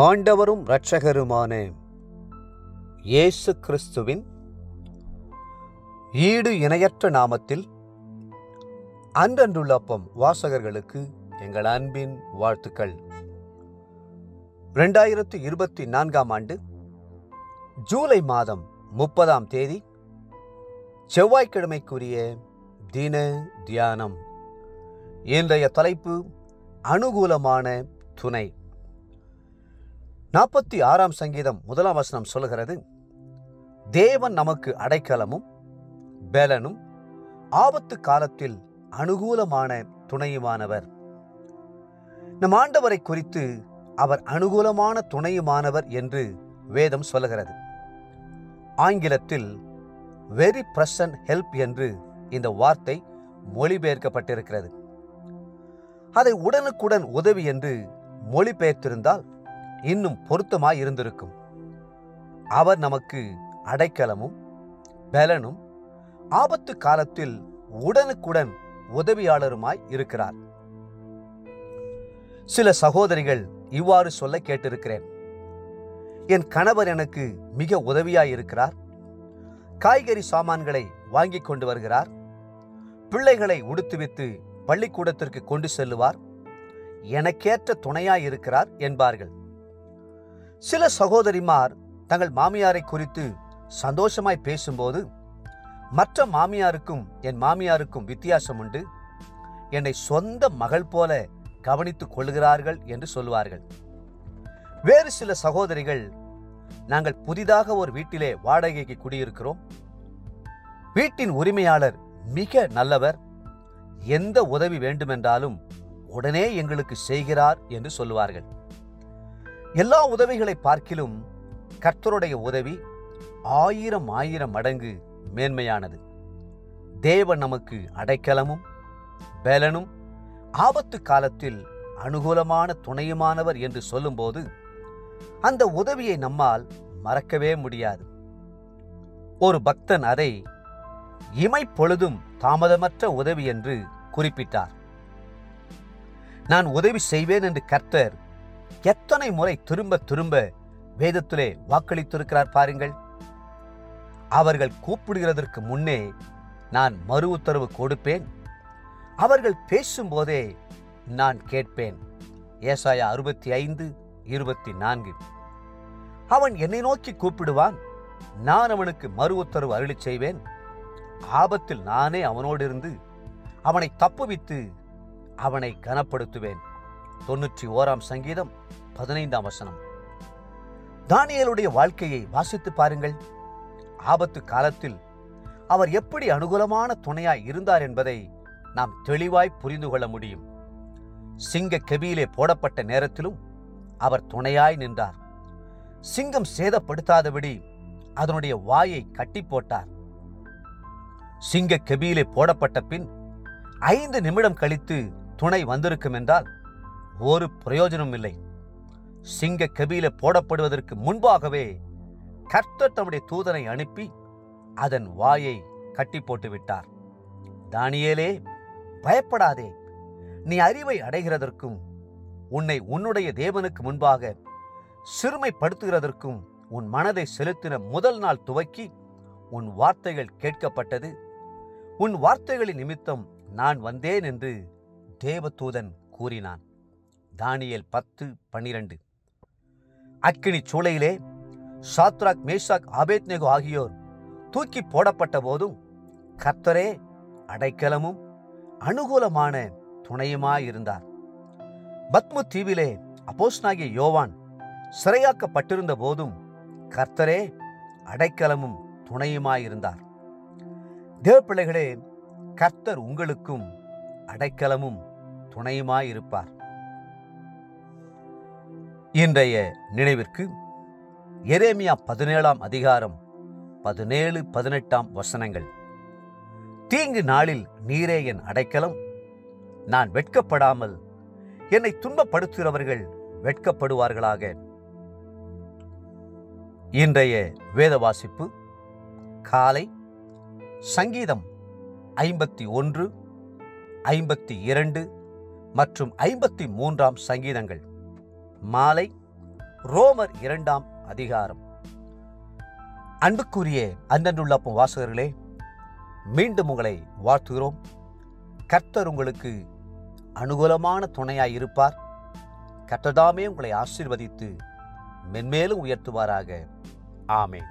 ஆண்டவரும் இரட்சகருமான இயேசு கிறிஸ்துவின் ஈடு இணையற்ற நாமத்தில் அன்றன்றுள்ள அப்பம் வாசகர்களுக்கு எங்கள் அன்பின் வாழ்த்துக்கள். 2024 ஆண்டு ஜூலை மாதம் 30ஆம் தேதி செவ்வாய்க்கிழமைக்குரிய தின தியானம். இன்றைய தலைப்பு அனுகூலமான துணை. 46ஆம் சங்கீதம் 1ஆம் வசனம் சொல்கிறது, தேவன் நமக்கு அடைக்கலமும் பெலனும் ஆபத்து காலத்தில் அனுகூலமான துணையுமானவர். நம் ஆண்டவரை குறித்து அவர் அனுகூலமான துணையுமானவர் என்று வேதம் சொல்கிறது. ஆங்கிலத்தில் வெரி பிரசன்ட் ஹெல்ப் என்று இந்த வார்த்தை மொழிபெயர்க்கப்பட்டிருக்கிறது. அதை உடனுக்குடன் உதவி என்று மொழிபெயர்த்திருந்தால் இன்னும் பொருத்தமாய் இருந்திருக்கும். அவர் நமக்கு அடைக்கலமும் பெலனும் ஆபத்து காலத்தில் உடனுக்குடன் உதவியாளருமாய் இருக்கிறார். சில சகோதரிகள் இவ்வாறு சொல்ல கேட்டிருக்கிறேன். என் கணவர் எனக்கு மிக உதவியாய் இருக்கிறார். காய்கறி சாமான்களை வாங்கி கொண்டு வருகிறார். பிள்ளைகளை உடுத்துவித்து பள்ளிக்கூடத்திற்கு கொண்டு செல்லுவார். எனக்கேற்ற துணையாய் இருக்கிறார் என்பார்கள். சில சகோதரிமார் தங்கள் மாமியாரை குறித்து சந்தோஷமாய் பேசும்போது, மற்ற மாமியாருக்கும் என் மாமியாருக்கும் வித்தியாசம் உண்டு, என்னை சொந்த மகள் போல கவனித்துக் கொள்கிறார்கள் என்று சொல்லுவார்கள். வேறு சில சகோதரிகள், நாங்கள் புதிதாக ஒரு வீட்டிலே வாடகைக்கு குடியிருக்கிறோம். வீட்டின் உரிமையாளர் மிக நல்லவர். எந்த உதவி வேண்டுமென்றாலும் உடனே எங்களுக்கு செய்கிறார் என்று சொல்லுவார்கள். எல்லா உதவிகளை பார்க்கிலும் கர்த்தருடைய உதவி 1000 மடங்கு மேன்மையானது. தேவன் நமக்கு அடைக்கலமும் பெலனும் ஆபத்து காலத்தில் அனுகூலமான துணையுமானவர் என்று சொல்லும்போது அந்த உதவியை நம்மால் மறக்கவே முடியாது. ஒரு பக்தன் அதை இமைப்பொழுதும் தாமதமற்ற உதவி என்று குறிப்பிட்டார். நான் உதவி செய்வேன் என்று கர்த்தர் எத்தனை முறை திரும்ப திரும்ப வேதத்திலே வாக்களித்திருக்கிறார் பாருங்கள். அவர்கள் கூப்பிடுகிறதற்கு முன்னே நான் மறு உத்தரவு கொடுப்பேன். அவர்கள் பேசும்போதே நான் கேட்பேன். ஏசாயா 65:24. அவன் என்னை நோக்கி கூப்பிடுவான், நான் அவனுக்கு மறு உத்தரவு அருளிச் செய்வேன். ஆபத்தில் நானே அவனோடு இருந்து அவனை தப்புவித்து அவனை கனப்படுத்துவேன். 91ஆம் சங்கீதம் 15ஆம் வசனம். தானியேலுடைய வாழ்க்கையை வாசித்து பாருங்கள். ஆபத்து காலத்தில் அவர் எப்படி அனுகூலமான துணையாய் இருந்தார் என்பதை நாம் தெளிவாய் புரிந்து கொள்ள முடியும். சிங்க கெபியிலே போடப்பட்ட நேரத்திலும் அவர் துணையாய் நின்றார். சிங்கம் சேதப்படுத்தாதபடி அதனுடைய வாயை கட்டி போட்டார். சிங்க கெபியிலே போடப்பட்ட பின் 5 நிமிடம் கழித்து துணை வந்திருக்கும் என்றால் ஒரு பிரயோஜனம் இல்லை. சிங்க கெபியிலே போடப்படுவதற்கு முன்பாகவே கர்த்தர் தம்முடைய தூதனை அனுப்பி அதன் வாயை கட்டி போட்டு விட்டார். தானியேலே, பயப்படாதே. நீ அறிவை அடைகிறதற்கும் உன்னை உன்னுடைய தேவனுக்கு முன்பாக சிறுமைப்படுத்துகிறதற்கும் உன் மனதை செலுத்தின முதல் நாள் துவக்கி உன் வார்த்தைகள் கேட்கப்பட்டது. உன் வார்த்தைகளின் நிமித்தம் நான் வந்தேன் என்று தேவதூதன் கூறினான். தானியேல் 10:12. அக்கினி சூளையிலே சாத்ராக், மேஷாக், ஆபேத்நேகோ ஆகியோர் தூக்கி போடப்பட்ட போதும் கர்த்தரே அடைக்கலமும் அனுகூலமான துணையுமாயிருந்தார். பத்மு தீவிலே அப்போஸ்தலனாகிய யோவான் சிறையாக்கப்பட்டிருந்த போதும் கர்த்தரே அடைக்கலமும் துணையுமாயிருந்தார். தேவ பிள்ளைகளே, கர்த்தர் உங்களுக்கும் அடைக்கலமும் துணையுமாயிருப்பார். இன்றைய நினைவிற்கு எரேமியா 17ஆம் அதிகாரம் 17-18 வசனங்கள். தீங்கு நாளில் நீரே என் அடைக்கலம். நான் வெட்கப்படாமல் என்னை துன்பப்படுத்துகிறவர்கள் வெட்கப்படுவார்களாக. இன்றைய வேத வாசிப்பு காலை சங்கீதம் 51, 52 மற்றும் 53 சங்கீதங்கள். மாலை ரோமர் 2ஆம் அதிகாரம். அன்புக்குரிய அன்புள்ள வாசகர்களே, மீண்டும் உங்களை வாழ்த்துகிறோம். கர்த்தர் உங்களுக்கு அனுகூலமான துணையாய் இருப்பார். கர்த்தர்தாமே உங்களை ஆசீர்வதித்து மென்மேலும் உயர்த்துவாராக. ஆமென்.